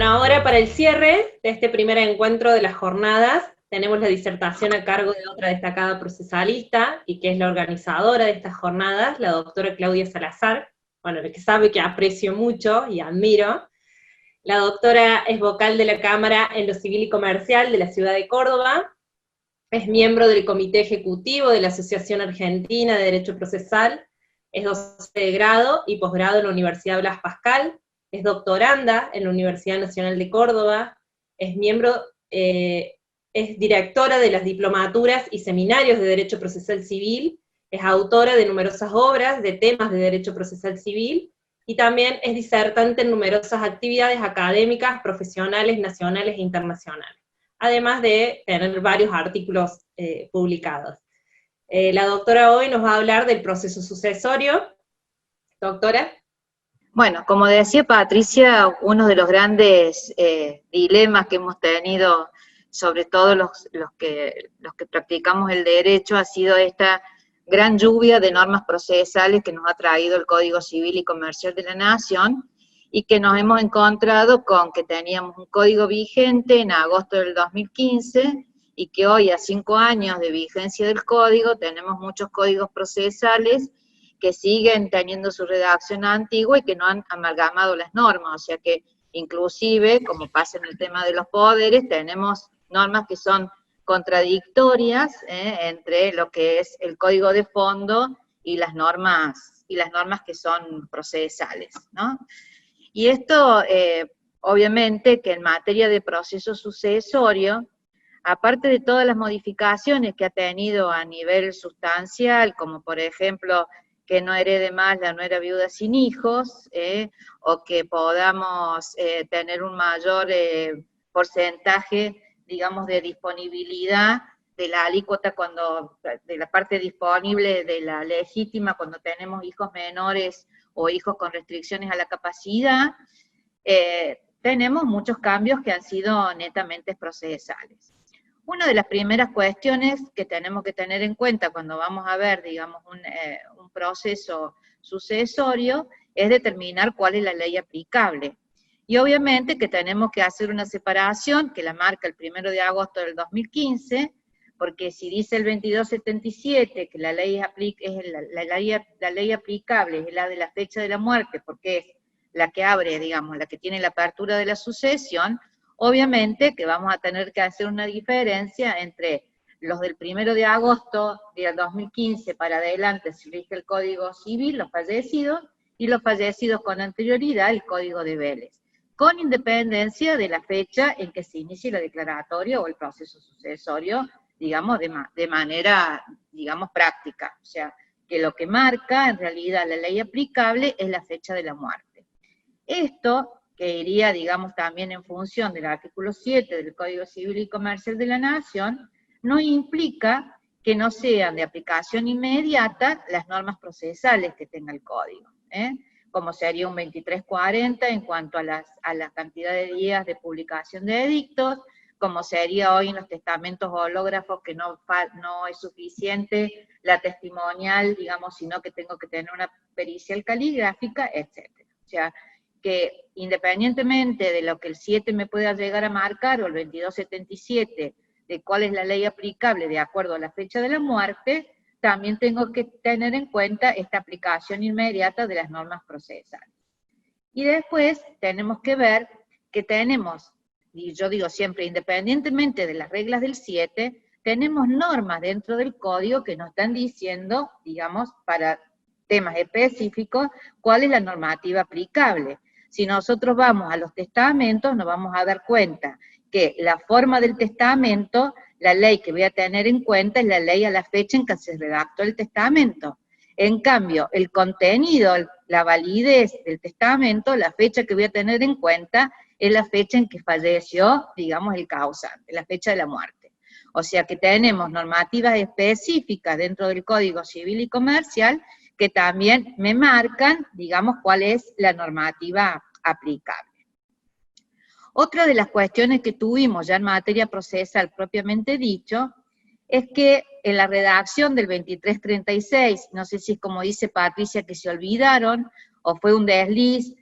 Bueno, ahora para el cierre de este primer encuentro de las jornadas, tenemos la disertación a cargo de otra destacada procesalista, y que es la organizadora de estas jornadas, la doctora Claudia Salazar, bueno, que sabe que aprecio mucho y admiro. La doctora es vocal de la Cámara en lo Civil y Comercial de la ciudad de Córdoba, es miembro del Comité Ejecutivo de la Asociación Argentina de Derecho Procesal, es docente de grado y posgrado en la Universidad Blas Pascal, es doctoranda en la Universidad Nacional de Córdoba, es miembro, es directora de las diplomaturas y seminarios de Derecho Procesal Civil, es autora de numerosas obras de temas de Derecho Procesal Civil, y también es disertante en numerosas actividades académicas, profesionales, nacionales e internacionales, además de tener varios artículos publicados. La doctora hoy nos va a hablar del proceso sucesorio. Doctora. Bueno, como decía Patricia, uno de los grandes dilemas que hemos tenido, sobre todo los que practicamos el derecho, ha sido esta gran lluvia de normas procesales que nos ha traído el Código Civil y Comercial de la Nación, y que nos hemos encontrado con que teníamos un código vigente en agosto del 2015, y que hoy, a 5 años de vigencia del código, tenemos muchos códigos procesales que siguen teniendo su redacción antigua y que no han amalgamado las normas, o sea que inclusive, como pasa en el tema de los poderes, tenemos normas que son contradictorias entre lo que es el código de fondo y las normas que son procesales, ¿no? Y esto, obviamente, que en materia de proceso sucesorio, aparte de todas las modificaciones que ha tenido a nivel sustancial, como por ejemplo que no herede más la nuera viuda sin hijos, o que podamos tener un mayor porcentaje, digamos, de disponibilidad de la alícuota de la parte disponible de la legítima cuando tenemos hijos menores o hijos con restricciones a la capacidad, tenemos muchos cambios que han sido netamente procesales. Una de las primeras cuestiones que tenemos que tener en cuenta cuando vamos a ver, digamos, un proceso sucesorio es determinar cuál es la ley aplicable. Y obviamente que tenemos que hacer una separación que la marca el 1 de agosto del 2015, porque si dice el 2277 que la ley aplicable es la de la fecha de la muerte, porque es la que abre, digamos, la que tiene la apertura de la sucesión, obviamente que vamos a tener que hacer una diferencia entre los del 1 de agosto del 2015 para adelante, si rige el Código Civil, los fallecidos, y los fallecidos con anterioridad, el Código de Vélez, con independencia de la fecha en que se inicie la declaratoria o el proceso sucesorio, digamos, de manera, digamos, práctica. O sea, que lo que marca en realidad la ley aplicable es la fecha de la muerte. Esto, que iría, digamos, también en función del artículo 7 del Código Civil y Comercial de la Nación, no implica que no sean de aplicación inmediata las normas procesales que tenga el Código, como sería un 2340 en cuanto a la cantidad de días de publicación de edictos, como sería hoy en los testamentos hológrafos, que no es suficiente la testimonial, digamos, sino que tengo que tener una pericial caligráfica, etc. O sea, que independientemente de lo que el 7 me pueda llegar a marcar, o el 2277, de cuál es la ley aplicable de acuerdo a la fecha de la muerte, también tengo que tener en cuenta esta aplicación inmediata de las normas procesales. Y después tenemos que ver que tenemos, y yo digo siempre, independientemente de las reglas del 7, tenemos normas dentro del código que nos están diciendo, digamos, para temas específicos, cuál es la normativa aplicable. Si nosotros vamos a los testamentos, nos vamos a dar cuenta que la forma del testamento, la ley que voy a tener en cuenta es la ley a la fecha en que se redactó el testamento. En cambio, el contenido, la validez del testamento, la fecha que voy a tener en cuenta es la fecha en que falleció, digamos, el causante, la fecha de la muerte. O sea que tenemos normativas específicas dentro del Código Civil y Comercial que también me marcan, digamos, cuál es la normativa aplicable. Otra de las cuestiones que tuvimos ya en materia procesal propiamente dicho, es que en la redacción del 2336, no sé si es como dice Patricia que se olvidaron, o fue un desliz,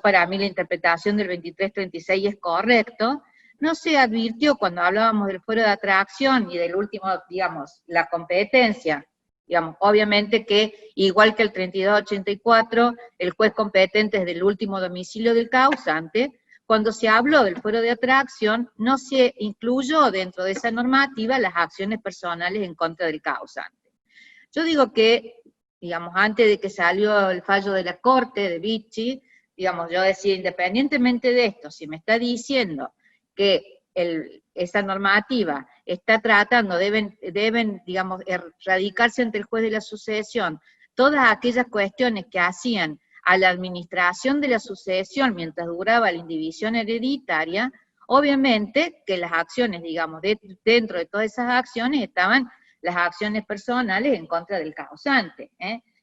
para mí la interpretación del 2336 es correcto, no se advirtió cuando hablábamos del fuero de atracción y del último, digamos, la competencia, digamos, obviamente que igual que el 3284, el juez competente es del último domicilio del causante. Cuando se habló del fuero de atracción, no se incluyó dentro de esa normativa las acciones personales en contra del causante. Yo digo que, digamos, antes de que salió el fallo de la Corte de Vichy, digamos, yo decía, independientemente de esto, si me está diciendo que esa normativa está tratando, deben, digamos, erradicarse ante el juez de la sucesión todas aquellas cuestiones que hacían a la administración de la sucesión mientras duraba la indivisión hereditaria, obviamente que las acciones, digamos, dentro de todas esas acciones estaban las acciones personales en contra del causante,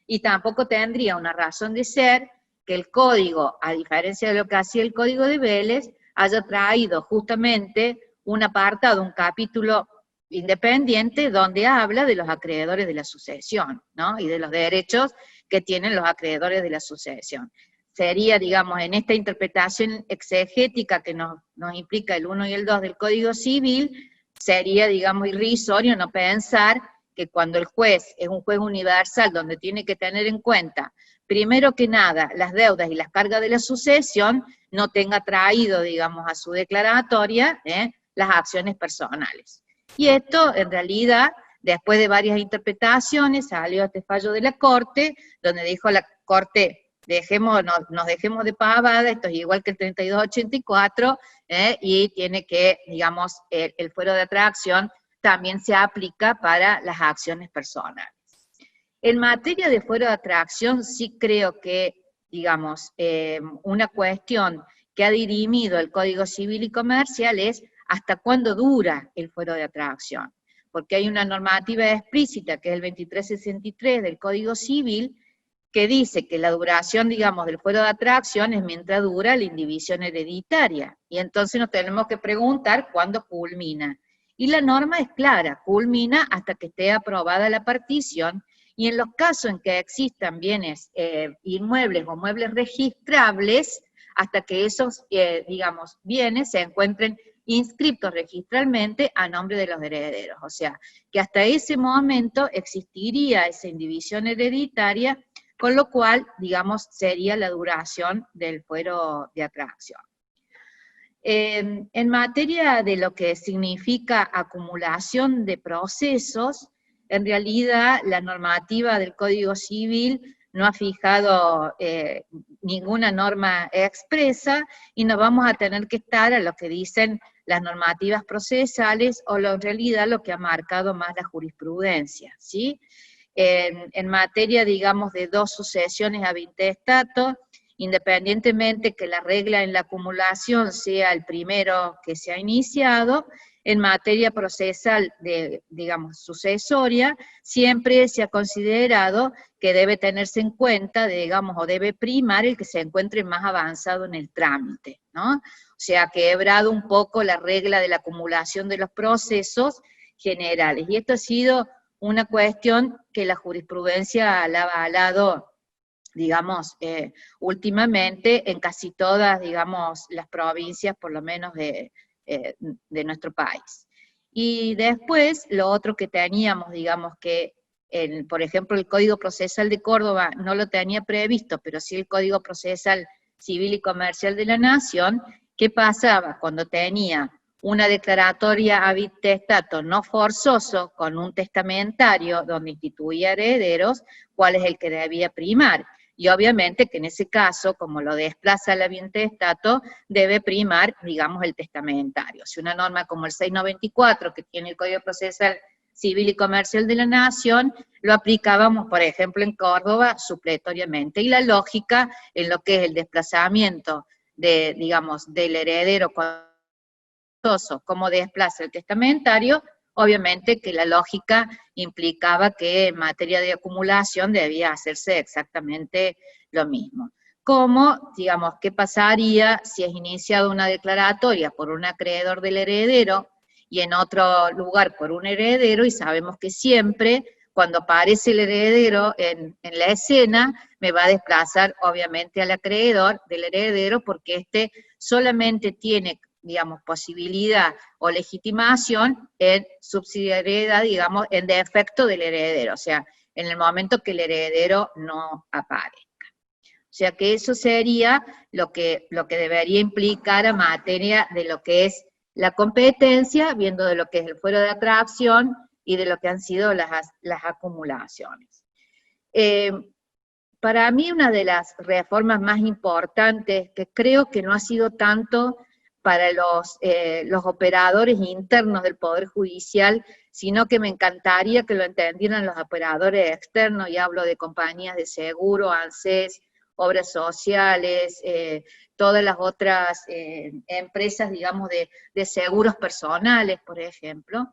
y tampoco tendría una razón de ser que el código, a diferencia de lo que hacía el código de Vélez, haya traído justamente un apartado, un capítulo independiente donde habla de los acreedores de la sucesión, ¿no? Y de los derechos que tienen los acreedores de la sucesión. Sería, digamos, en esta interpretación exegética que nos implica el 1 y el 2 del Código Civil, sería, digamos, irrisorio no pensar que cuando el juez es un juez universal donde tiene que tener en cuenta, primero que nada, las deudas y las cargas de la sucesión, no tenga traído, digamos, a su declaratoria las acciones personales. Y esto, en realidad, después de varias interpretaciones, salió este fallo de la Corte, donde dijo la Corte, nos dejemos de pavada, esto es igual que el 3284, y tiene que, digamos, el fuero de atracción también se aplica para las acciones personales. En materia de fuero de atracción, sí creo que, digamos, una cuestión que ha dirimido el Código Civil y Comercial es hasta cuándo dura el fuero de atracción. Porque hay una normativa explícita, que es el 2363 del Código Civil, que dice que la duración, digamos, del fuero de atracción es mientras dura la indivisión hereditaria. Y entonces nos tenemos que preguntar cuándo culmina. Y la norma es clara, culmina hasta que esté aprobada la partición, y en los casos en que existan bienes inmuebles o muebles registrables, hasta que esos, digamos, bienes se encuentren inscritos registralmente a nombre de los herederos. O sea, que hasta ese momento existiría esa indivisión hereditaria, con lo cual, digamos, sería la duración del fuero de atracción. En materia de lo que significa acumulación de procesos, en realidad la normativa del Código Civil no ha fijado ninguna norma expresa, y nos vamos a tener que estar a lo que dicen las normativas procesales, o en realidad lo que ha marcado más la jurisprudencia, ¿sí? En materia, digamos, de dos sucesiones a intestato, independientemente que la regla en la acumulación sea el primero que se ha iniciado, en materia procesal de, digamos, sucesoria, siempre se ha considerado que debe tenerse en cuenta, digamos, o debe primar el que se encuentre más avanzado en el trámite, ¿no? O sea, ha quebrado un poco la regla de la acumulación de los procesos generales. Y esto ha sido una cuestión que la jurisprudencia la ha avalado, digamos, últimamente en casi todas, digamos, las provincias, por lo menos de nuestro país. Y después, lo otro que teníamos, digamos, que, por ejemplo, el Código Procesal de Córdoba no lo tenía previsto, pero sí el Código Procesal Civil y Comercial de la Nación, ¿qué pasaba cuando tenía una declaratoria a intestato no forzoso con un testamentario donde instituía herederos? ¿Cuál es el que debía primar? Y obviamente que en ese caso, como lo desplaza el intestato, debe primar, digamos, el testamentario. Si una norma como el 694, que tiene el Código Procesal Civil y Comercial de la Nación, lo aplicábamos, por ejemplo, en Córdoba, supletoriamente. Y la lógica en lo que es el desplazamiento de, digamos, del heredero como desplaza el testamentario, obviamente que la lógica implicaba que en materia de acumulación debía hacerse exactamente lo mismo. Como, digamos, ¿qué pasaría si es iniciada una declaratoria por un acreedor del heredero y en otro lugar por un heredero, y sabemos que siempre cuando aparece el heredero en la escena, me va a desplazar obviamente al acreedor del heredero, porque este solamente tiene, digamos, posibilidad o legitimación en subsidiariedad, digamos, en defecto del heredero, o sea, en el momento que el heredero no aparezca. O sea que eso sería lo que debería implicar a materia de lo que es la competencia, viendo de lo que es el fuero de atracción y de lo que han sido las acumulaciones. Para mí una de las reformas más importantes, que creo que no ha sido tanto para los operadores internos del Poder Judicial, sino que me encantaría que lo entendieran los operadores externos, y hablo de compañías de seguro, ANSES, obras sociales, todas las otras empresas, digamos, de seguros personales, por ejemplo,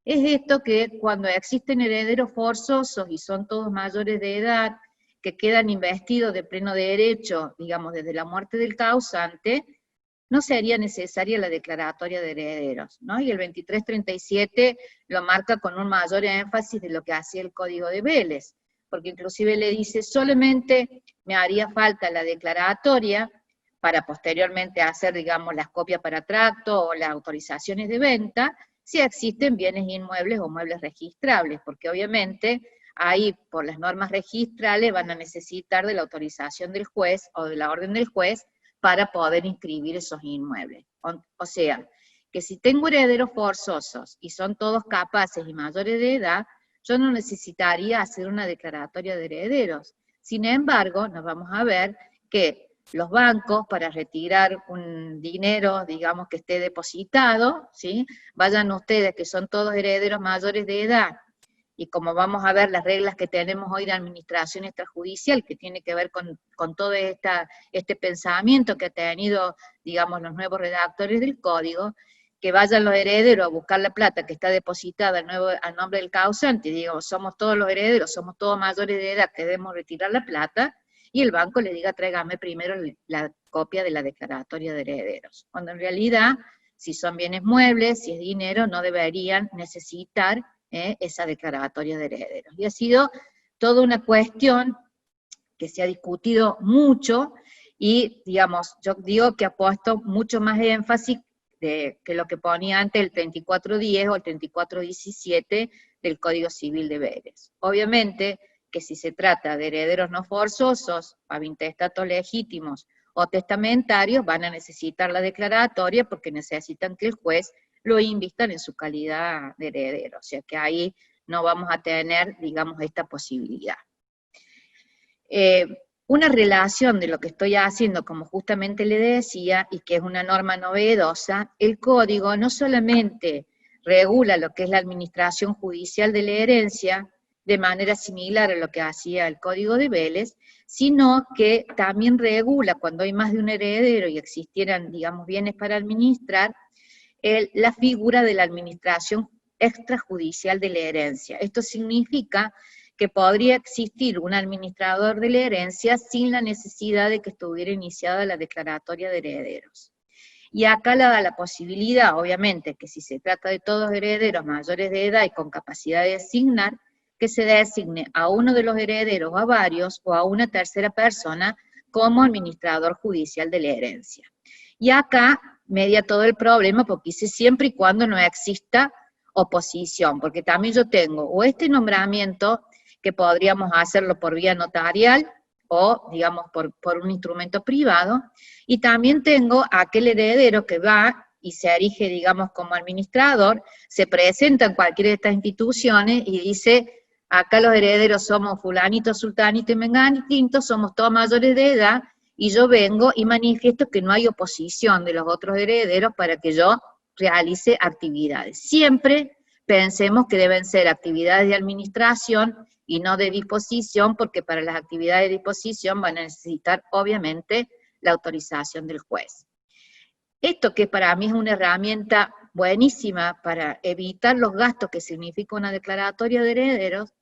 es esto que cuando existen herederos forzosos y son todos mayores de edad, que quedan investidos de pleno derecho, digamos, desde la muerte del causante, no sería necesaria la declaratoria de herederos, ¿no? Y el 2337 lo marca con un mayor énfasis de lo que hacía el Código de Vélez, porque inclusive le dice, solamente me haría falta la declaratoria para posteriormente hacer, digamos, las copias para tracto o las autorizaciones de venta, si existen bienes inmuebles o muebles registrables, porque obviamente ahí por las normas registrales van a necesitar de la autorización del juez o de la orden del juez para poder inscribir esos inmuebles. O sea, que si tengo herederos forzosos y son todos capaces y mayores de edad, yo no necesitaría hacer una declaratoria de herederos. Sin embargo, nos vamos a ver que los bancos, para retirar un dinero, digamos, que esté depositado, ¿sí? Vayan ustedes, que son todos herederos mayores de edad, y como vamos a ver las reglas que tenemos hoy de administración extrajudicial, que tiene que ver con todo este pensamiento que ha tenido, digamos, los nuevos redactores del código, que vayan los herederos a buscar la plata que está depositada a nombre del causante, y digo, somos todos los herederos, somos todos mayores de edad que debemos retirar la plata, y el banco le diga, tráigame primero la copia de la declaratoria de herederos. Cuando en realidad, si son bienes muebles, si es dinero, no deberían necesitar esa declaratoria de herederos. Y ha sido toda una cuestión que se ha discutido mucho, y digamos, yo digo que ha puesto mucho más énfasis que lo que ponía antes el 3410 o el 3417 del Código Civil de Vélez. Obviamente que si se trata de herederos no forzosos, intestatos legítimos o testamentarios, van a necesitar la declaratoria porque necesitan que el juez lo invistan en su calidad de heredero, o sea que ahí no vamos a tener, digamos, esta posibilidad. Una relación de lo que estoy haciendo, como justamente le decía, y que es una norma novedosa, el código no solamente regula lo que es la administración judicial de la herencia, de manera similar a lo que hacía el Código de Vélez, sino que también regula, cuando hay más de un heredero y existieran, digamos, bienes para administrar, la figura de la administración extrajudicial de la herencia. Esto significa que podría existir un administrador de la herencia sin la necesidad de que estuviera iniciada la declaratoria de herederos. Y acá da la posibilidad, obviamente, que si se trata de todos herederos mayores de edad y con capacidad de designar, que se designe a uno de los herederos, a varios, o a una tercera persona como administrador judicial de la herencia. Y acá media todo el problema, porque dice siempre y cuando no exista oposición, porque también yo tengo o este nombramiento, que podríamos hacerlo por vía notarial, o digamos por un instrumento privado, y también tengo aquel heredero que va y se erige, digamos, como administrador, se presenta en cualquiera de estas instituciones y dice, acá los herederos somos fulanito, sultanito y menganito, somos todos mayores de edad, y yo vengo y manifiesto que no hay oposición de los otros herederos para que yo realice actividades. Siempre pensemos que deben ser actividades de administración y no de disposición, porque para las actividades de disposición van a necesitar, obviamente, la autorización del juez. Esto que para mí es una herramienta buenísima para evitar los gastos que significa una declaratoria de herederos,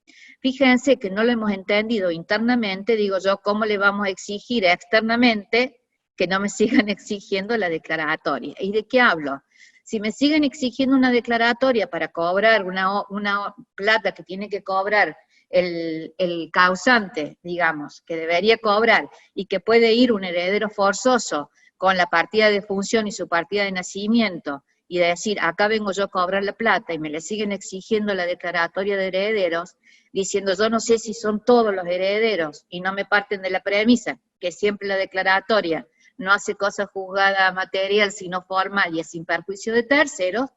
fíjense que no lo hemos entendido internamente, digo yo, ¿cómo le vamos a exigir externamente que no me sigan exigiendo la declaratoria? ¿Y de qué hablo? Si me siguen exigiendo una declaratoria para cobrar una plata que tiene que cobrar el causante, digamos, que debería cobrar, y que puede ir un heredero forzoso con la partida de función y su partida de nacimiento, y decir, acá vengo yo a cobrar la plata, y me le siguen exigiendo la declaratoria de herederos, diciendo, yo no sé si son todos los herederos, y no me parten de la premisa, que siempre la declaratoria no hace cosa juzgada material, sino formal, y es sin perjuicio de terceros.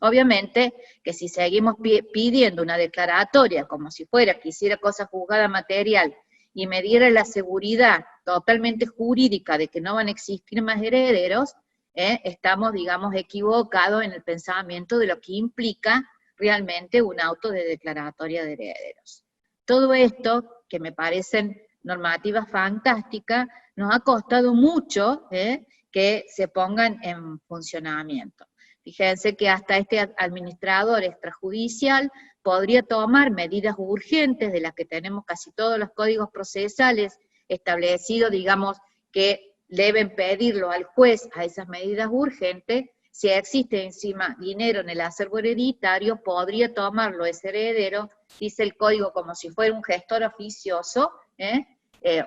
Obviamente que si seguimos pidiendo una declaratoria como si fuera que hiciera cosa juzgada material y me diera la seguridad totalmente jurídica de que no van a existir más herederos, estamos, digamos, equivocados en el pensamiento de lo que implica realmente un auto de declaratoria de herederos. Todo esto, que me parecen normativas fantásticas, nos ha costado mucho que se pongan en funcionamiento. Fíjense que hasta este administrador extrajudicial podría tomar medidas urgentes, de las que tenemos casi todos los códigos procesales establecidos, digamos, que deben pedirlo al juez a esas medidas urgentes. Si existe encima dinero en el acervo hereditario, podría tomarlo ese heredero, dice el código, como si fuera un gestor oficioso,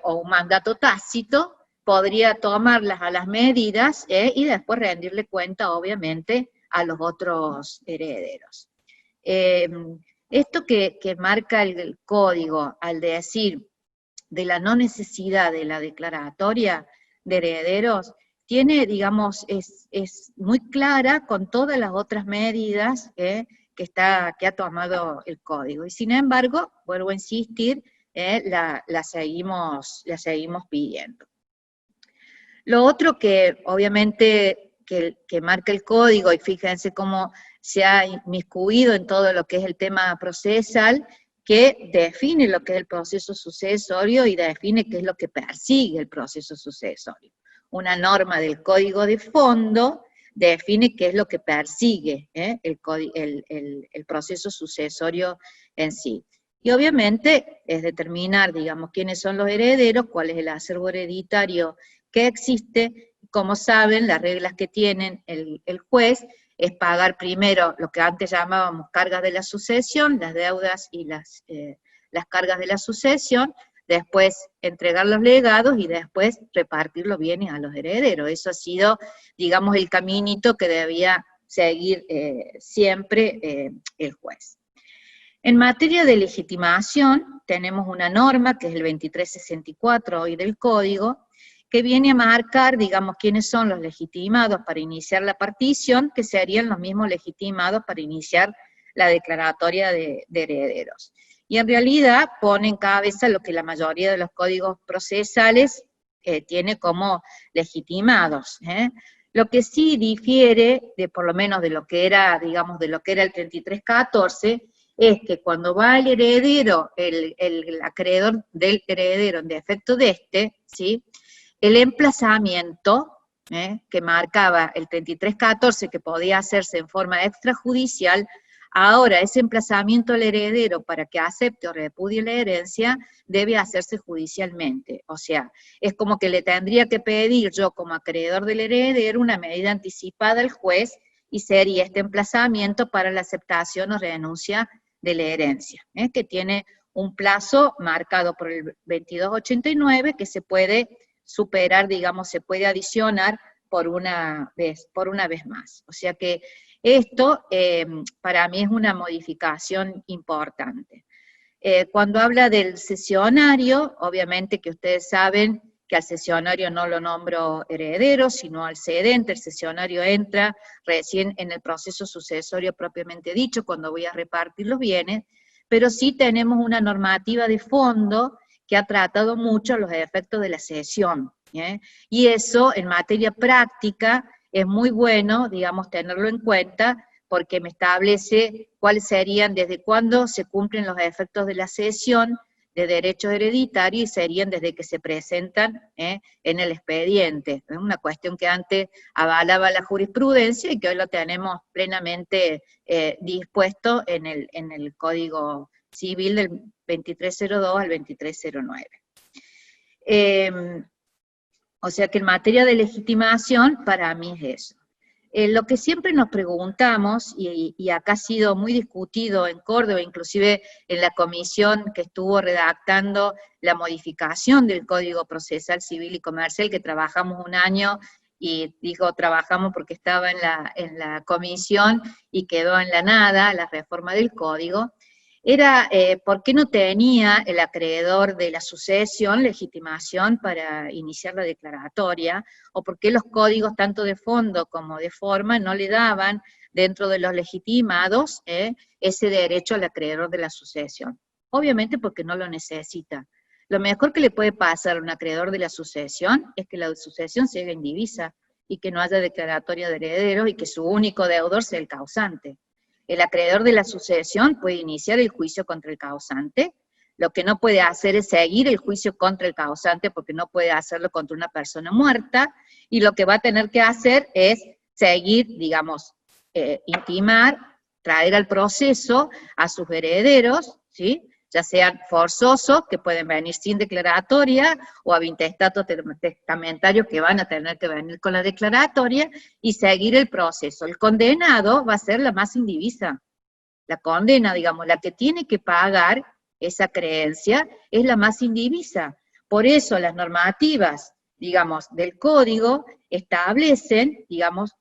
o un mandato tácito, podría tomarlas a las medidas y después rendirle cuenta, obviamente, a los otros herederos. Esto que marca el código al decir de la no necesidad de la declaratoria de herederos, tiene, digamos, es muy clara con todas las otras medidas que ha tomado el código. Y sin embargo, vuelvo a insistir, la seguimos pidiendo. Lo otro que obviamente que marca el código, y fíjense cómo se ha inmiscuido en todo lo que es el tema procesal, que define lo que es el proceso sucesorio y define qué es lo que persigue el proceso sucesorio. Una norma del código de fondo define qué es lo que persigue el proceso sucesorio en sí. Y obviamente es determinar, digamos, quiénes son los herederos, cuál es el acervo hereditario que existe. Como saben, las reglas que tienen el juez es pagar primero lo que antes llamábamos cargas de la sucesión, las deudas y las cargas de la sucesión, después entregar los legados y después repartir los bienes a los herederos. Eso ha sido, digamos, el caminito que debía seguir siempre el juez. En materia de legitimación, tenemos una norma, que es el 2364 hoy del Código, que viene a marcar, digamos, quiénes son los legitimados para iniciar la partición, que serían los mismos legitimados para iniciar la declaratoria de herederos. Y en realidad pone en cabeza lo que la mayoría de los códigos procesales tiene como legitimados. Lo que sí difiere, por lo menos de lo que era, digamos, de lo que era el 3314, es que cuando va el heredero, el acreedor del heredero en defecto de ¿sí?, el emplazamiento que marcaba el 3314, que podía hacerse en forma extrajudicial, ahora ese emplazamiento al heredero para que acepte o repudie la herencia debe hacerse judicialmente. O sea, es como que le tendría que pedir yo como acreedor del heredero una medida anticipada al juez, y sería este emplazamiento para la aceptación o renuncia de la herencia, que tiene un plazo marcado por el 2289 que se puede superar, digamos, se puede adicionar por una vez más. O sea que esto para mí es una modificación importante. Cuando habla del cesionario, obviamente que ustedes saben que al cesionario no lo nombro heredero, sino al cedente. El cesionario entra recién en el proceso sucesorio propiamente dicho, cuando voy a repartir los bienes, pero sí tenemos una normativa de fondo que ha tratado mucho los efectos de la cesión, y eso en materia práctica es muy bueno, digamos, tenerlo en cuenta, porque me establece cuáles serían, desde cuándo se cumplen los efectos de la cesión de derechos hereditarios, y serían desde que se presentan en el expediente. Es una cuestión que antes avalaba la jurisprudencia y que hoy lo tenemos plenamente dispuesto en el Código Civil del 2302 al 2309. O sea que en materia de legitimación, para mí es eso. Lo que siempre nos preguntamos, y acá ha sido muy discutido en Córdoba, inclusive en la comisión que estuvo redactando la modificación del Código Procesal Civil y Comercial, que trabajamos un año, y digo trabajamos porque estaba en la comisión y quedó en la nada la reforma del Código, era por qué no tenía el acreedor de la sucesión legitimación para iniciar la declaratoria, o por qué los códigos tanto de fondo como de forma no le daban dentro de los legitimados ese derecho al acreedor de la sucesión. Obviamente porque no lo necesita. Lo mejor que le puede pasar a un acreedor de la sucesión es que la sucesión se haga indivisa y que no haya declaratoria de herederos y que su único deudor sea el causante. El acreedor de la sucesión puede iniciar el juicio contra el causante, lo que no puede hacer es seguir el juicio contra el causante porque no puede hacerlo contra una persona muerta, y lo que va a tener que hacer es seguir, digamos, intimar, traer al proceso a sus herederos, ¿sí?, ya sean forzosos, que pueden venir sin declaratoria, o intestatos testamentarios que van a tener que venir con la declaratoria, y seguir el proceso. El condenado va a ser la masa indivisa. La condena, digamos, la que tiene que pagar esa creencia, es la masa indivisa. Por eso las normativas, digamos, del código establecen, digamos,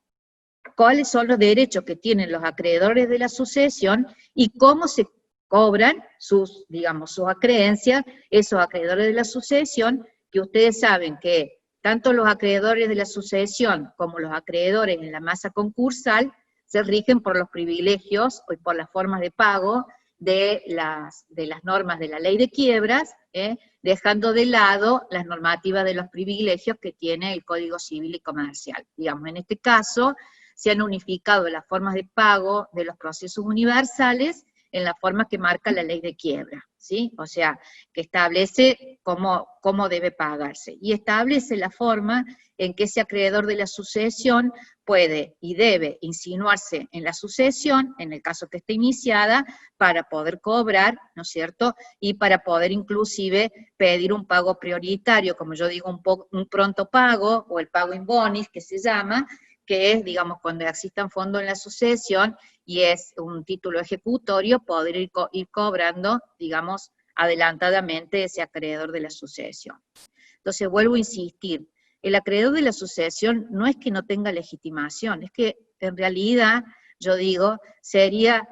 cuáles son los derechos que tienen los acreedores de la sucesión y cómo se cobran sus, digamos, sus acreencias, esos acreedores de la sucesión, que ustedes saben que tanto los acreedores de la sucesión como los acreedores en la masa concursal se rigen por los privilegios y por las formas de pago de las normas de la ley de quiebras, dejando de lado las normativas de los privilegios que tiene el Código Civil y Comercial. Digamos, en este caso, se han unificado las formas de pago de los procesos universales en la forma que marca la ley de quiebra, ¿sí? O sea, que establece cómo debe pagarse, y establece la forma en que ese acreedor de la sucesión puede y debe insinuarse en la sucesión, en el caso que esté iniciada, para poder cobrar, ¿no es cierto?, y para poder inclusive pedir un pago prioritario, como yo digo, un pronto pago, o el pago in bonis, que se llama, que es, digamos, cuando existan fondos en la sucesión, y es un título ejecutorio, poder ir cobrando, digamos, adelantadamente ese acreedor de la sucesión. Entonces, vuelvo a insistir, el acreedor de la sucesión no es que no tenga legitimación, es que en realidad, yo digo, sería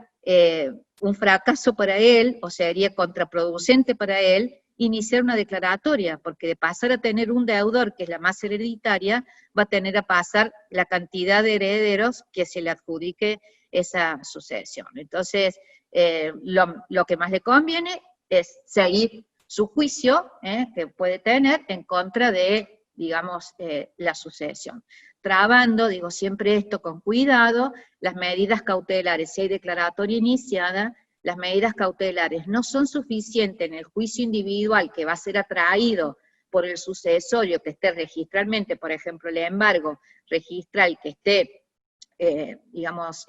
un fracaso para él, o sería contraproducente para él, iniciar una declaratoria, porque de pasar a tener un deudor, que es la más hereditaria, va a tener a pasar la cantidad de herederos que se le adjudique esa sucesión. Entonces, lo que más le conviene es seguir su juicio que puede tener en contra de, digamos, la sucesión. Trabando, digo siempre esto con cuidado, las medidas cautelares. Si hay declaratoria iniciada, las medidas cautelares no son suficientes en el juicio individual que va a ser atraído por el sucesorio que esté registralmente, por ejemplo, el embargo registral que esté, digamos,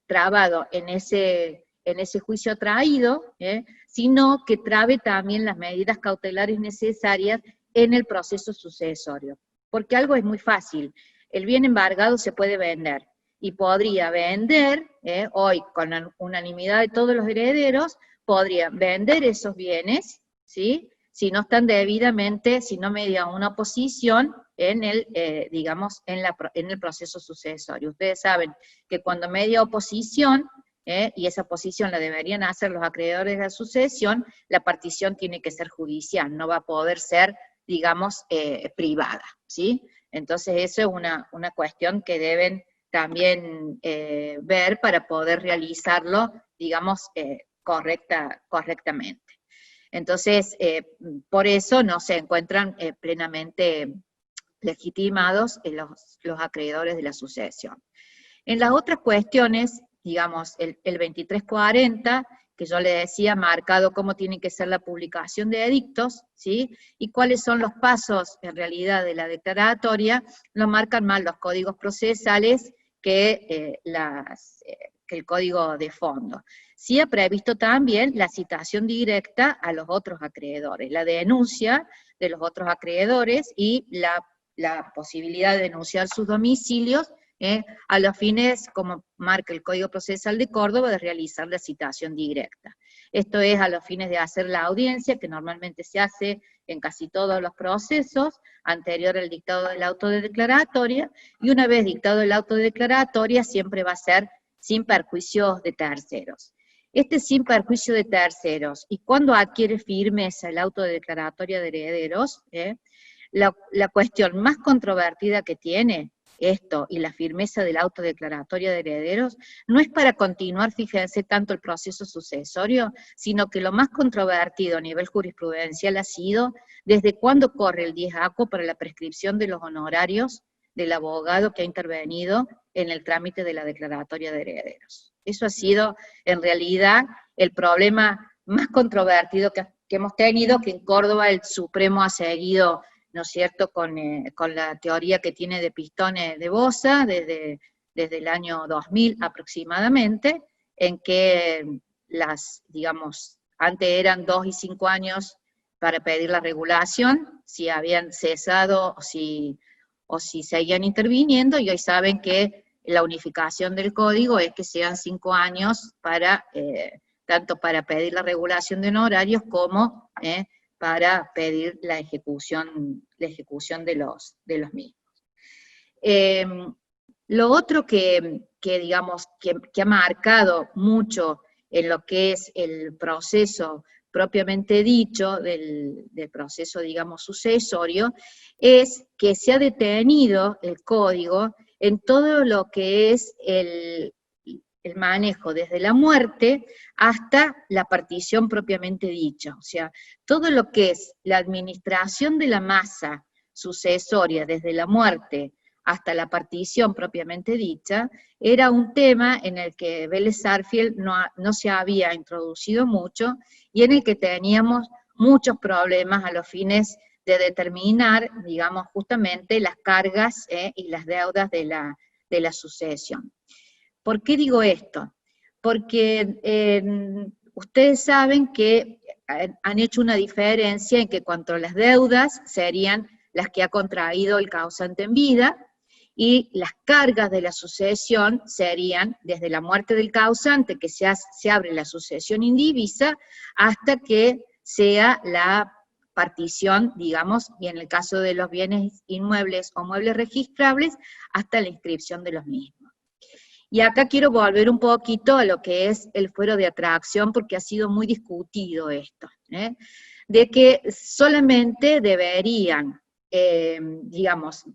trabado en ese juicio atraído, sino que trabe también las medidas cautelares necesarias en el proceso sucesorio. Porque algo es muy fácil, el bien embargado se puede vender, y podría vender, hoy con la unanimidad de todos los herederos, podrían vender esos bienes, ¿sí?, si no están debidamente, si no media una oposición en el, digamos, en el proceso sucesorio. Ustedes saben que cuando media oposición, y esa oposición la deberían hacer los acreedores de la sucesión, la partición tiene que ser judicial, no va a poder ser, digamos, privada, ¿sí? Entonces eso es una cuestión que deben también ver para poder realizarlo, digamos, correctamente. Entonces, por eso no se encuentran plenamente legitimados los acreedores de la sucesión. En las otras cuestiones, digamos, el 2340, que yo le decía, marcado cómo tiene que ser la publicación de edictos, ¿sí?, y cuáles son los pasos en realidad de la declaratoria, lo marcan más los códigos procesales que el código de fondo. Sí ha previsto también la citación directa a los otros acreedores, la denuncia de los otros acreedores y la posibilidad de denunciar sus domicilios a los fines, como marca el Código Procesal de Córdoba, de realizar la citación directa. Esto es a los fines de hacer la audiencia, que normalmente se hace en casi todos los procesos, anterior al dictado del auto de declaratoria, y una vez dictado el auto de declaratoria, siempre va a ser sin perjuicios de terceros. Este sin perjuicio de terceros, y cuando adquiere firmeza el auto de declaratoria de herederos, la cuestión más controvertida que tiene esto y la firmeza del auto declaratoria de herederos, no es para continuar, fíjense, tanto el proceso sucesorio, sino que lo más controvertido a nivel jurisprudencial ha sido desde cuándo corre el 10-ACO para la prescripción de los honorarios del abogado que ha intervenido en el trámite de la declaratoria de herederos. Eso ha sido, en realidad, el problema más controvertido que hemos tenido, que en Córdoba el Supremo ha seguido, ¿no es cierto?, con la teoría que tiene de pistones de Bosa, desde el año 2000 aproximadamente, en que digamos, antes eran 2 y 5 años para pedir la regulación, si habían cesado o si seguían interviniendo, y hoy saben que la unificación del código es que sean 5 años para, tanto para pedir la regulación de honorarios como para pedir la ejecución de los mismos. Lo otro que digamos, que ha marcado mucho en lo que es el proceso propiamente dicho, del proceso, digamos, sucesorio, es que se ha detenido el código en todo lo que es el manejo desde la muerte hasta la partición propiamente dicha. O sea, todo lo que es la administración de la masa sucesoria desde la muerte hasta la partición propiamente dicha, era un tema en el que Vélez-Sarsfield no se había introducido mucho, y en el que teníamos muchos problemas a los fines de determinar, digamos, justamente las cargas y las deudas de la sucesión. ¿Por qué digo esto? Porque ustedes saben que han hecho una diferencia en que cuanto a las deudas serían las que ha contraído el causante en vida, y las cargas de la sucesión serían desde la muerte del causante, que se abre la sucesión indivisa, hasta que sea la partición, digamos, y en el caso de los bienes inmuebles o muebles registrables, hasta la inscripción de los mismos. Y acá quiero volver un poquito a lo que es el fuero de atracción, porque ha sido muy discutido esto, de que solamente deberían, digamos,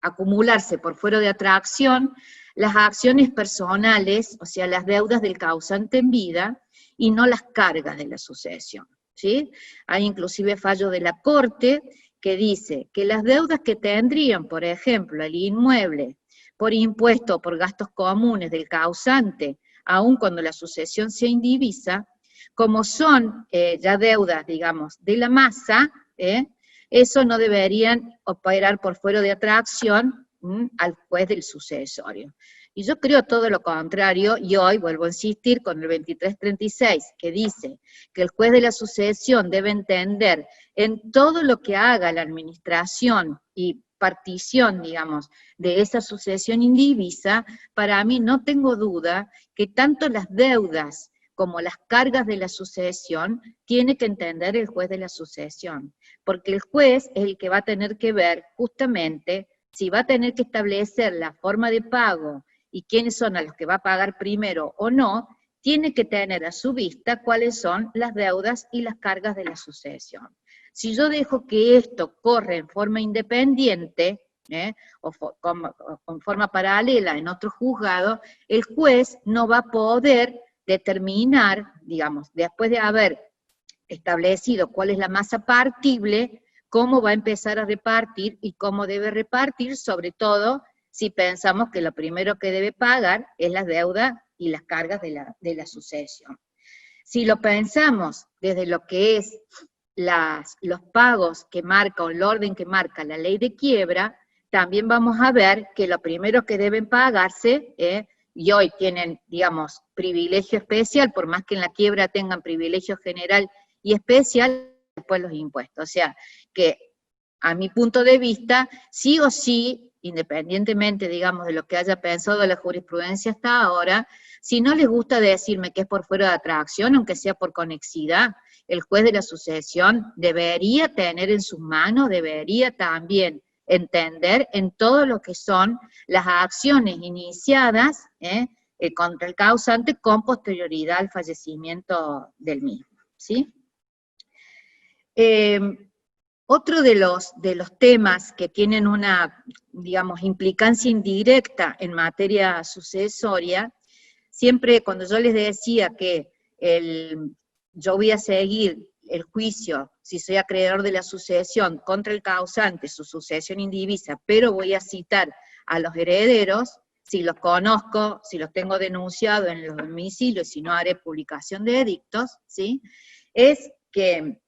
acumularse por fuero de atracción las acciones personales, o sea, las deudas del causante en vida, y no las cargas de la sucesión, ¿sí? Hay inclusive fallo de la Corte que dice que las deudas que tendrían, por ejemplo, el inmueble, por impuesto o por gastos comunes del causante, aun cuando la sucesión sea indivisa, como son ya deudas, digamos, de la masa, eso no deberían operar por fuero de atracción al juez del sucesorio. Y yo creo todo lo contrario, y hoy vuelvo a insistir con el 2336, que dice que el juez de la sucesión debe entender en todo lo que haga la administración y partición, digamos, de esa sucesión indivisa. Para mí no tengo duda que tanto las deudas como las cargas de la sucesión tiene que entender el juez de la sucesión, porque el juez es el que va a tener que ver justamente si va a tener que establecer la forma de pago y quiénes son a los que va a pagar primero o no, tiene que tener a su vista cuáles son las deudas y las cargas de la sucesión. Si yo dejo que esto corre en forma independiente, o con forma paralela en otro juzgado, el juez no va a poder determinar, digamos, después de haber establecido cuál es la masa partible, cómo va a empezar a repartir y cómo debe repartir, sobre todo si pensamos que lo primero que debe pagar es la deuda y las cargas de la sucesión. Si lo pensamos desde lo que es los pagos que marca, o el orden que marca la ley de quiebra, también vamos a ver que lo primero que deben pagarse, y hoy tienen, digamos, privilegio especial, por más que en la quiebra tengan privilegio general y especial, después los impuestos. O sea, que a mi punto de vista, sí o sí, independientemente, digamos, de lo que haya pensado la jurisprudencia hasta ahora, si no les gusta decirme que es por fuero de atracción, aunque sea por conexidad, el juez de la sucesión debería tener en sus manos, debería también entender en todo lo que son las acciones iniciadas contra el causante con posterioridad al fallecimiento del mismo, ¿sí? Otro de los temas que tienen una, digamos, implicancia indirecta en materia sucesoria, siempre cuando yo les decía que yo voy a seguir el juicio, si soy acreedor de la sucesión, contra el causante, su sucesión indivisa, pero voy a citar a los herederos, si los conozco, si los tengo denunciados en los domicilios, si no haré publicación de edictos, ¿sí? Es que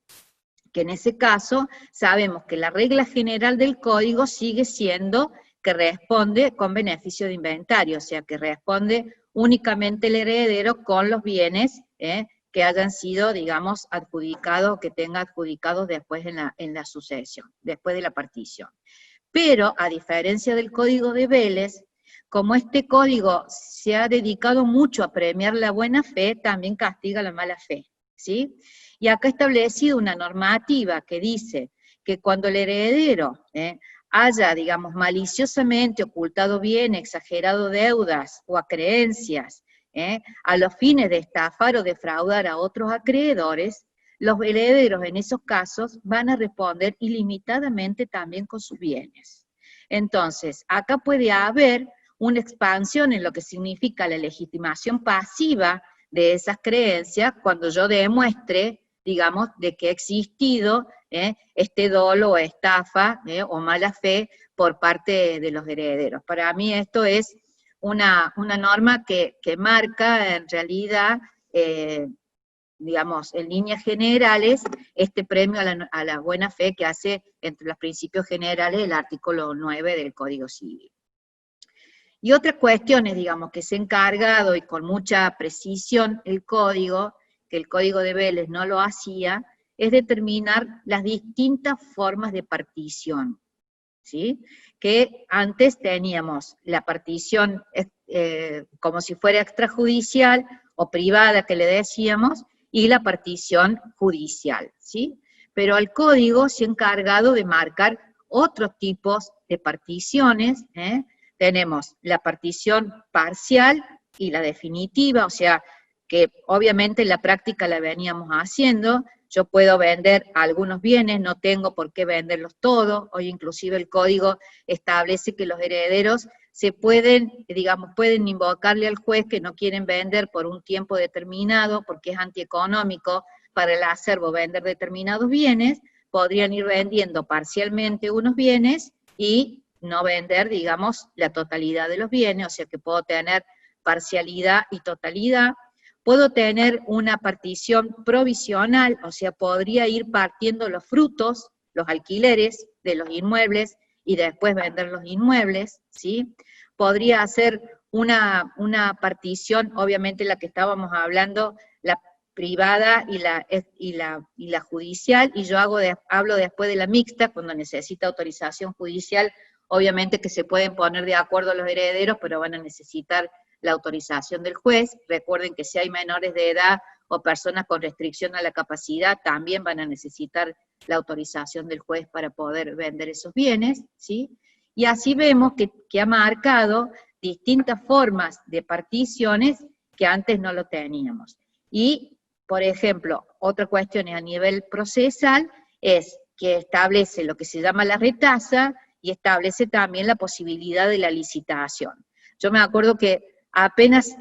en ese caso sabemos que la regla general del código sigue siendo que responde con beneficio de inventario, o sea, que responde únicamente el heredero con los bienes que hayan sido, digamos, adjudicados, que tenga adjudicados después en la sucesión, después de la partición. Pero, a diferencia del Código de Vélez, como este código se ha dedicado mucho a premiar la buena fe, también castiga la mala fe, ¿sí? Y acá ha establecido una normativa que dice que cuando el heredero haya, digamos, maliciosamente ocultado bienes, exagerado deudas o acreencias, a los fines de estafar o defraudar a otros acreedores, los herederos en esos casos van a responder ilimitadamente también con sus bienes. Entonces, acá puede haber una expansión en lo que significa la legitimación pasiva de esas creencias cuando yo demuestre, digamos, de que ha existido este dolo o estafa o mala fe por parte de los herederos. Para mí esto es una norma que marca en realidad, digamos, en líneas generales, este premio a la buena fe que hace entre los principios generales el artículo 9 del Código Civil. Y otras cuestiones, digamos, que se ha encargado y con mucha precisión el código, que el Código de Vélez no lo hacía, es determinar las distintas formas de partición, ¿sí? Que antes teníamos la partición como si fuera extrajudicial o privada que le decíamos, y la partición judicial, ¿sí? Pero el código se ha encargado de marcar otros tipos de particiones, tenemos la partición parcial y la definitiva, o sea, que obviamente en la práctica la veníamos haciendo. Yo puedo vender algunos bienes, no tengo por qué venderlos todos. Hoy inclusive el código establece que los herederos se pueden, digamos, pueden invocarle al juez que no quieren vender por un tiempo determinado, porque es antieconómico para el acervo vender determinados bienes, podrían ir vendiendo parcialmente unos bienes y no vender, digamos, la totalidad de los bienes, o sea que puedo tener parcialidad y totalidad. Puedo tener una partición provisional, o sea, podría ir partiendo los frutos, los alquileres de los inmuebles, y después vender los inmuebles, ¿sí? Podría hacer una partición, obviamente la que estábamos hablando, la privada y la judicial, y yo hablo después de la mixta, cuando necesita autorización judicial, obviamente que se pueden poner de acuerdo los herederos, pero van a necesitar la autorización del juez. Recuerden que si hay menores de edad o personas con restricción a la capacidad, también van a necesitar la autorización del juez para poder vender esos bienes, ¿sí? Y así vemos que ha marcado distintas formas de particiones que antes no lo teníamos. Y, por ejemplo, otra cuestión a nivel procesal es que establece lo que se llama la retasa y establece también la posibilidad de la licitación. Yo me acuerdo que apenas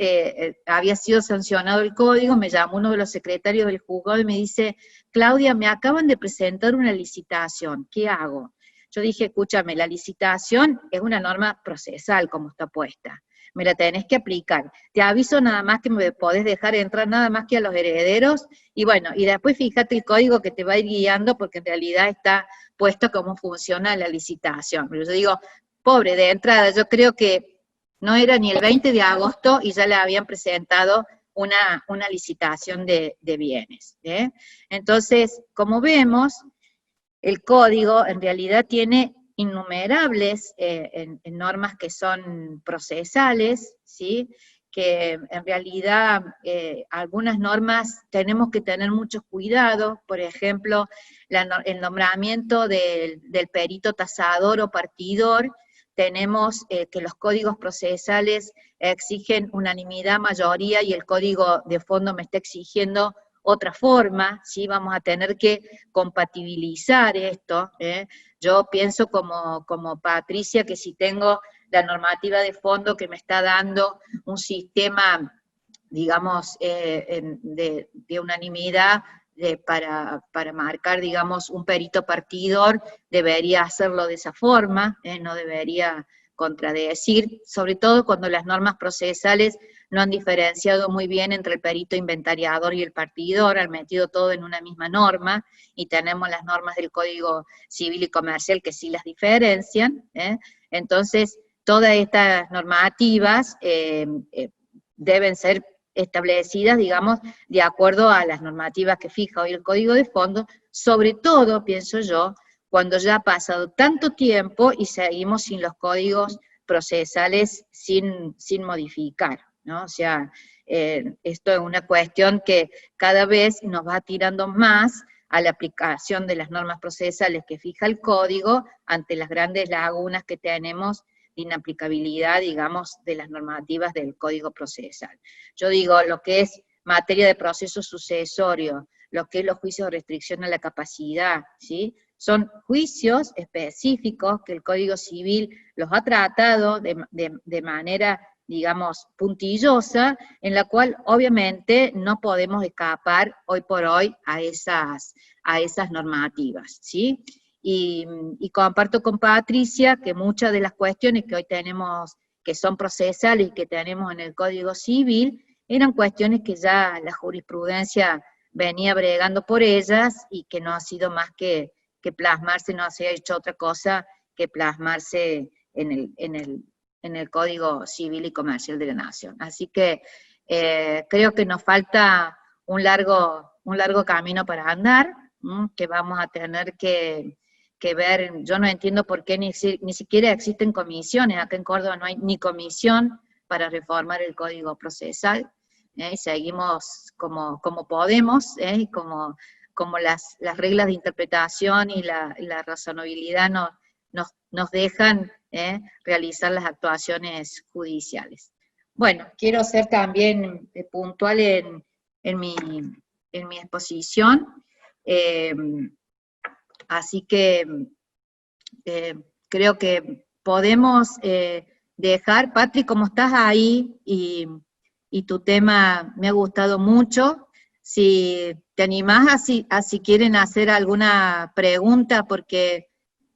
había sido sancionado el código, me llamó uno de los secretarios del juzgado y me dice, Claudia, me acaban de presentar una licitación, ¿qué hago? Yo dije, escúchame, la licitación es una norma procesal como está puesta, me la tenés que aplicar. Te aviso nada más que me podés dejar entrar nada más que a los herederos, y bueno, y después fíjate el código que te va a ir guiando, porque en realidad está puesto cómo funciona la licitación. Pero yo digo, pobre, de entrada, yo creo que no era ni el 20 de agosto y ya le habían presentado una licitación de bienes. Entonces, como vemos, el código en realidad tiene innumerables en normas que son procesales, ¿sí? Que en realidad algunas normas tenemos que tener mucho cuidado, por ejemplo, el nombramiento del perito tasador o partidor, tenemos que los códigos procesales exigen unanimidad, mayoría, y el código de fondo me está exigiendo otra forma, ¿sí? Vamos a tener que compatibilizar esto. Yo pienso como Patricia que si tengo la normativa de fondo que me está dando un sistema, digamos, de unanimidad para marcar, digamos, un perito partidor, debería hacerlo de esa forma, no debería contradecir, sobre todo cuando las normas procesales no han diferenciado muy bien entre el perito inventariador y el partidor, han metido todo en una misma norma, y tenemos las normas del Código Civil y Comercial que sí las diferencian. Entonces, todas estas normativas deben ser establecidas, digamos, de acuerdo a las normativas que fija hoy el Código de Fondo, sobre todo, pienso yo, cuando ya ha pasado tanto tiempo y seguimos sin los códigos procesales sin modificar, ¿no? O sea, esto es una cuestión que cada vez nos va tirando más a la aplicación de las normas procesales que fija el código ante las grandes lagunas que tenemos de inaplicabilidad, digamos, de las normativas del Código Procesal. Yo digo, lo que es materia de proceso sucesorio, lo que es los juicios de restricción a la capacidad, ¿sí? Son juicios específicos que el Código Civil los ha tratado de manera, digamos, puntillosa, en la cual obviamente no podemos escapar hoy por hoy a esas normativas, ¿sí? Y comparto con Patricia que muchas de las cuestiones que hoy tenemos, que son procesales y que tenemos en el Código Civil, eran cuestiones que ya la jurisprudencia venía bregando por ellas y que no ha sido más que plasmarse, no se ha hecho otra cosa que plasmarse en el Código Civil y Comercial de la Nación. Así que creo que nos falta un largo camino para andar, que vamos a tener que ver. Yo no entiendo por qué ni siquiera existen comisiones. Acá en Córdoba no hay ni comisión para reformar el Código Procesal, y seguimos como podemos, y como las reglas de interpretación y la razonabilidad nos dejan realizar las actuaciones judiciales. Bueno, quiero ser también puntual en mi exposición, así que creo que podemos dejar, Patri, como estás ahí y tu tema me ha gustado mucho, si te animás a si quieren hacer alguna pregunta, porque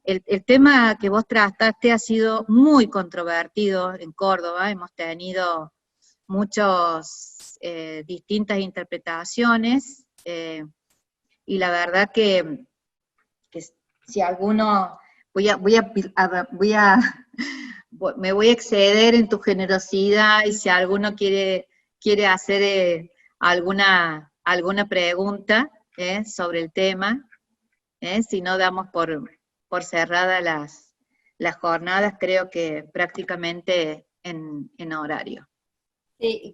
el tema que vos trataste ha sido muy controvertido en Córdoba, hemos tenido muchas distintas interpretaciones, y la verdad que si alguno, me voy a exceder en tu generosidad, y si alguno quiere hacer alguna pregunta sobre el tema, si no damos por cerradas las jornadas, creo que prácticamente en horario.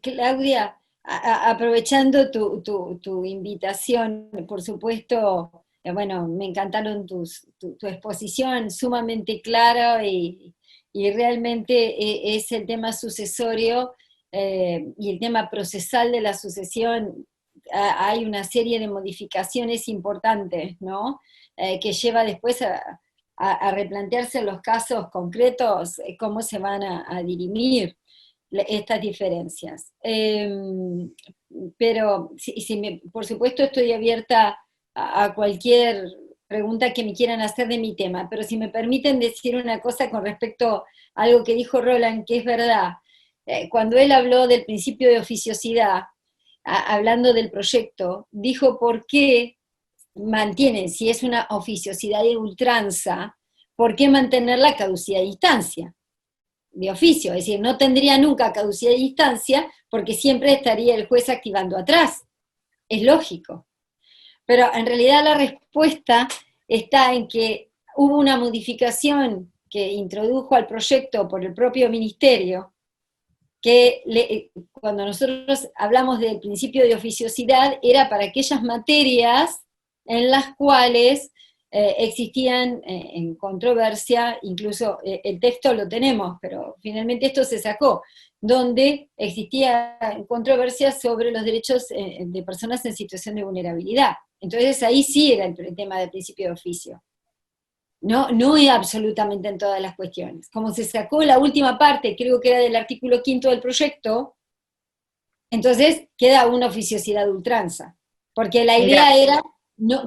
Claudia, aprovechando tu invitación, por supuesto, bueno, me encantaron tu exposición, sumamente clara, y realmente es el tema sucesorio y el tema procesal de la sucesión. Hay una serie de modificaciones importantes, ¿no? Que lleva después a replantearse los casos concretos cómo se van a dirimir estas diferencias. Pero por supuesto estoy abierta a cualquier pregunta que me quieran hacer de mi tema, pero si me permiten decir una cosa con respecto a algo que dijo Roland, que es verdad. Cuando él habló del principio de oficiosidad, hablando del proyecto, dijo por qué mantienen, si es una oficiosidad de ultranza, ¿por qué mantener la caducidad de instancia? De oficio, es decir, no tendría nunca caducidad de instancia porque siempre estaría el juez activando atrás. Es lógico. Pero en realidad la respuesta está en que hubo una modificación que introdujo al proyecto por el propio ministerio, que cuando nosotros hablamos del principio de oficiosidad, era para aquellas materias en las cuales existían en controversia, incluso el texto lo tenemos, pero finalmente esto se sacó, donde existía controversia sobre los derechos de personas en situación de vulnerabilidad. Entonces ahí sí era el tema del principio de oficio. No es absolutamente en todas las cuestiones. Como se sacó la última parte, creo que era del artículo 5 del proyecto, entonces queda una oficiosidad de ultranza. Porque la idea era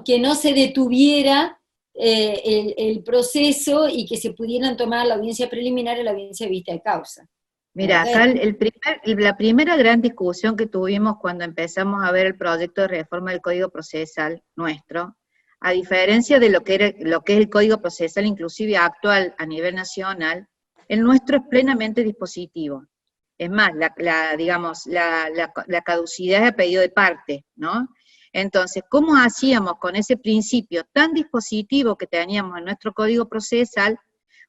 que no se detuviera el proceso y que se pudieran tomar la audiencia preliminar y la audiencia de vista de causa. Mira, acá la primera gran discusión que tuvimos cuando empezamos a ver el proyecto de reforma del Código Procesal nuestro, a diferencia de lo que es el Código Procesal inclusive actual a nivel nacional, el nuestro es plenamente dispositivo. Es más, digamos, la caducidad es a pedido de parte, ¿no? Entonces, ¿cómo hacíamos con ese principio tan dispositivo que teníamos en nuestro Código Procesal,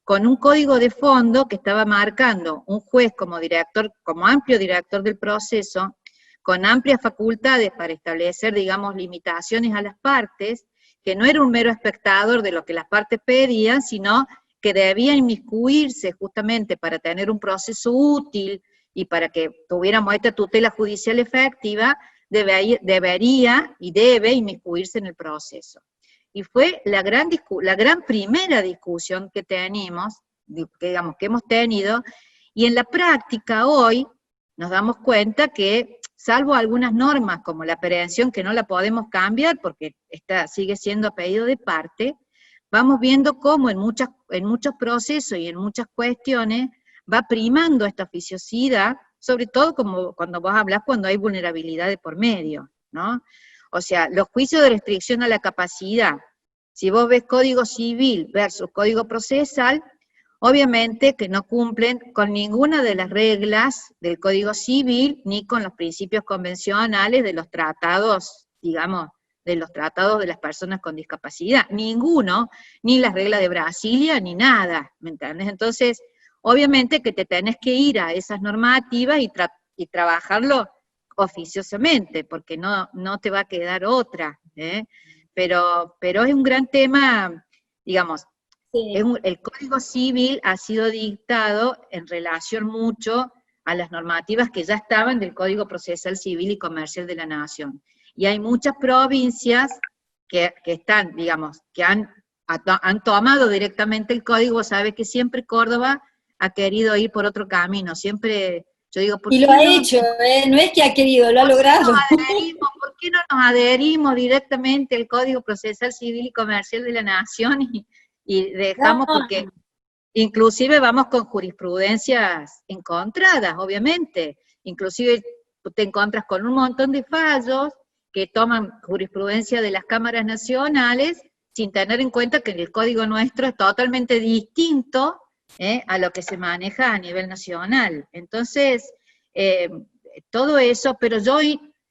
con un código de fondo que estaba marcando un juez como director, como amplio director del proceso, con amplias facultades para establecer, digamos, limitaciones a las partes, que no era un mero espectador de lo que las partes pedían, sino que debía inmiscuirse justamente para tener un proceso útil y para que tuviéramos esta tutela judicial efectiva, debería y debe inmiscuirse en el proceso. Y fue la gran primera discusión que tenemos, que hemos tenido, y en la práctica hoy nos damos cuenta que, salvo algunas normas como la prevención que no la podemos cambiar porque sigue siendo a pedido de parte, vamos viendo cómo en muchos procesos y en muchas cuestiones va primando esta oficiosidad, sobre todo como cuando vos hablás cuando hay vulnerabilidad de por medio, ¿no? O sea, los juicios de restricción a la capacidad, si vos ves Código Civil versus Código Procesal, obviamente que no cumplen con ninguna de las reglas del Código Civil, ni con los principios convencionales de los tratados, digamos, de los tratados de las personas con discapacidad. Ninguno, ni las reglas de Brasilia, ni nada, ¿me entiendes? Entonces, obviamente que te tenés que ir a esas normativas y trabajarlo oficiosamente, porque no te va a quedar otra, ¿eh? Pero es un gran tema, digamos. Sí. El Código Civil ha sido dictado en relación mucho a las normativas que ya estaban del Código Procesal Civil y Comercial de la Nación. Y hay muchas provincias que están, digamos, que han tomado directamente el código. Sabes que siempre Córdoba ha querido ir por otro camino, siempre, yo digo, ¿por qué lo ha hecho, no es que ha querido, lo ha logrado. ¿Por qué no nos adherimos directamente al Código Procesal Civil y Comercial de la Nación y dejamos, porque inclusive vamos con jurisprudencias encontradas, obviamente, inclusive te encuentras con un montón de fallos que toman jurisprudencia de las cámaras nacionales, sin tener en cuenta que el código nuestro es totalmente distinto a lo que se maneja a nivel nacional. Entonces, todo eso, pero yo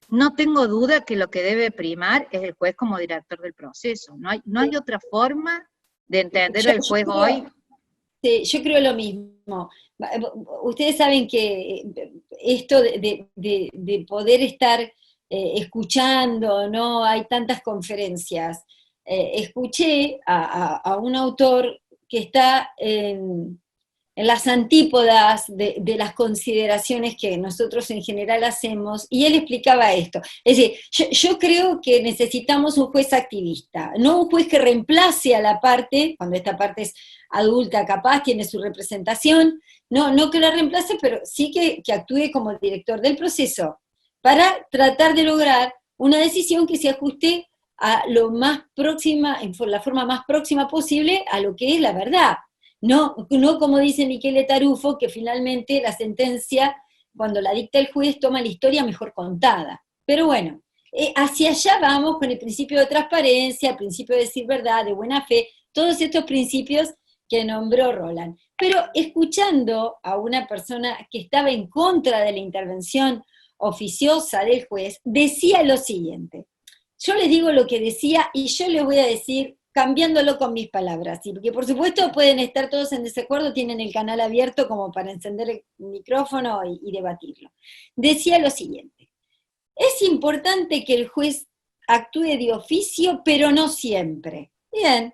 no tengo duda que lo que debe primar es el juez como director del proceso, no hay otra forma de entender al juez hoy. Sí, yo creo lo mismo. Ustedes saben que esto de poder estar escuchando, ¿no? Hay tantas conferencias. Escuché a un autor que está en las antípodas de las consideraciones que nosotros en general hacemos, y él explicaba esto. Es decir, yo creo que necesitamos un juez activista, no un juez que reemplace a la parte, cuando esta parte es adulta, capaz, tiene su representación, no que la reemplace, pero sí que actúe como director del proceso, para tratar de lograr una decisión que se ajuste a lo más próxima, en la forma más próxima posible a lo que es la verdad. No como dice Michele Tarufo, que finalmente la sentencia, cuando la dicta el juez, toma la historia mejor contada. Pero bueno, hacia allá vamos con el principio de transparencia, el principio de decir verdad, de buena fe, todos estos principios que nombró Roland. Pero escuchando a una persona que estaba en contra de la intervención oficiosa del juez, decía lo siguiente. Yo les digo lo que decía y yo les voy a decir cambiándolo con mis palabras, ¿sí? Porque por supuesto pueden estar todos en desacuerdo, tienen el canal abierto como para encender el micrófono y debatirlo. Decía lo siguiente: es importante que el juez actúe de oficio, pero no siempre. Bien,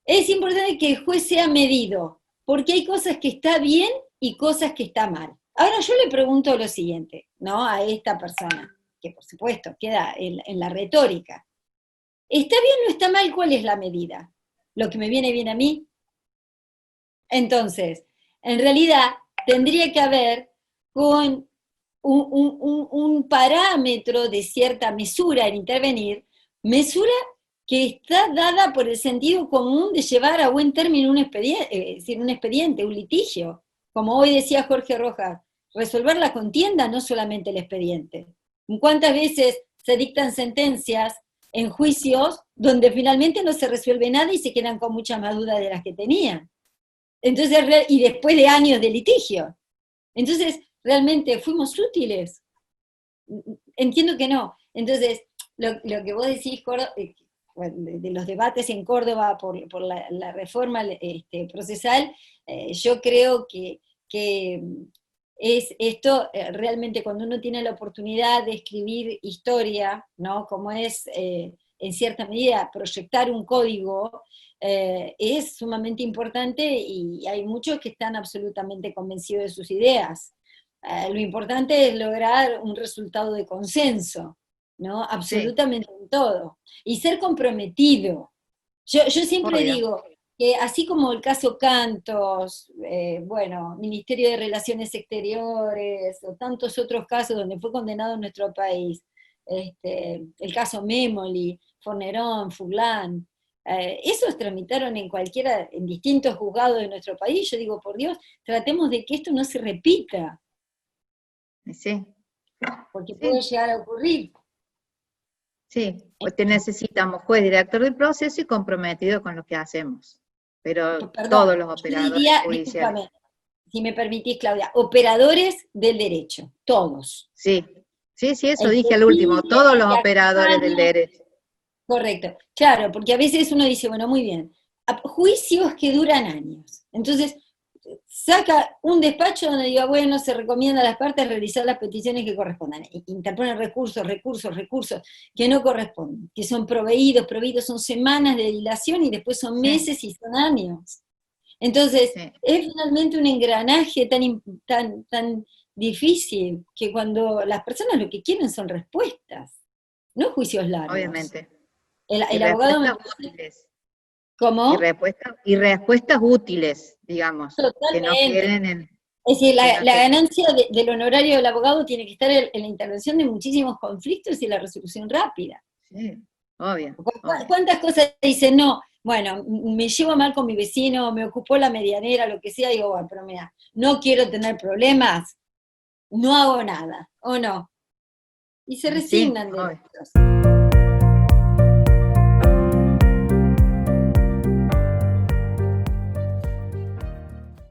es importante que el juez sea medido, porque hay cosas que está bien y cosas que está mal. Ahora yo le pregunto lo siguiente, ¿no? A esta persona, que por supuesto queda en la retórica. ¿Está bien o está mal? ¿Cuál es la medida? ¿Lo que me viene bien a mí? Entonces, en realidad tendría que haber con un parámetro de cierta mesura en intervenir, mesura que está dada por el sentido común de llevar a buen término un expediente, un litigio. Como hoy decía Jorge Rojas, resolver la contienda, no solamente el expediente. ¿Cuántas veces se dictan sentencias en juicios donde finalmente no se resuelve nada y se quedan con muchas más dudas de las que tenían? Entonces, y después de años de litigio. Entonces, ¿realmente fuimos útiles? Entiendo que no. Entonces, lo que vos decís, de los debates en Córdoba por la reforma procesal, yo creo que es esto, realmente cuando uno tiene la oportunidad de escribir historia, ¿no? Como es, en cierta medida, proyectar un código, es sumamente importante y hay muchos que están absolutamente convencidos de sus ideas. Lo importante es lograr un resultado de consenso, ¿no? Absolutamente en todo. Y ser comprometido. Yo siempre digo que así como el caso Cantos, Ministerio de Relaciones Exteriores, o tantos otros casos donde fue condenado en nuestro país, el caso Memoli, Fornerón, Furlan, esos tramitaron en distintos juzgados de nuestro país. Yo digo, por Dios, tratemos de que esto no se repita. Sí. Porque puede llegar a ocurrir. Sí, porque necesitamos juez, director del proceso y comprometido con lo que hacemos. Pero Perdón, todos los operadores judiciales. discúlpame, si me permitís, Claudia, operadores del derecho, todos. Sí, eso dije al último, todos los operadores del derecho. Correcto, claro, porque a veces uno dice, bueno, muy bien, juicios que duran años. Entonces, saca un despacho donde diga, bueno, se recomienda a las partes realizar las peticiones que correspondan. Interponen recursos que no corresponden, que son proveídos son semanas de dilación y después son meses y son años. Entonces, es finalmente un engranaje tan difícil que cuando las personas lo que quieren son respuestas, no juicios largos. Obviamente. El abogado útiles. ¿Cómo? Y respuestas útiles, digamos. Totalmente. Que no queden en... Es decir, la ganancia del honorario del abogado tiene que estar en la intervención de muchísimos conflictos y la resolución rápida. Sí, obvio. ¿Cuántas cosas dicen, no, bueno, me llevo mal con mi vecino, me ocupó la medianera, lo que sea, digo, bueno, pero mira, no quiero tener problemas, no hago nada, ¿o no? Y se resignan de esto.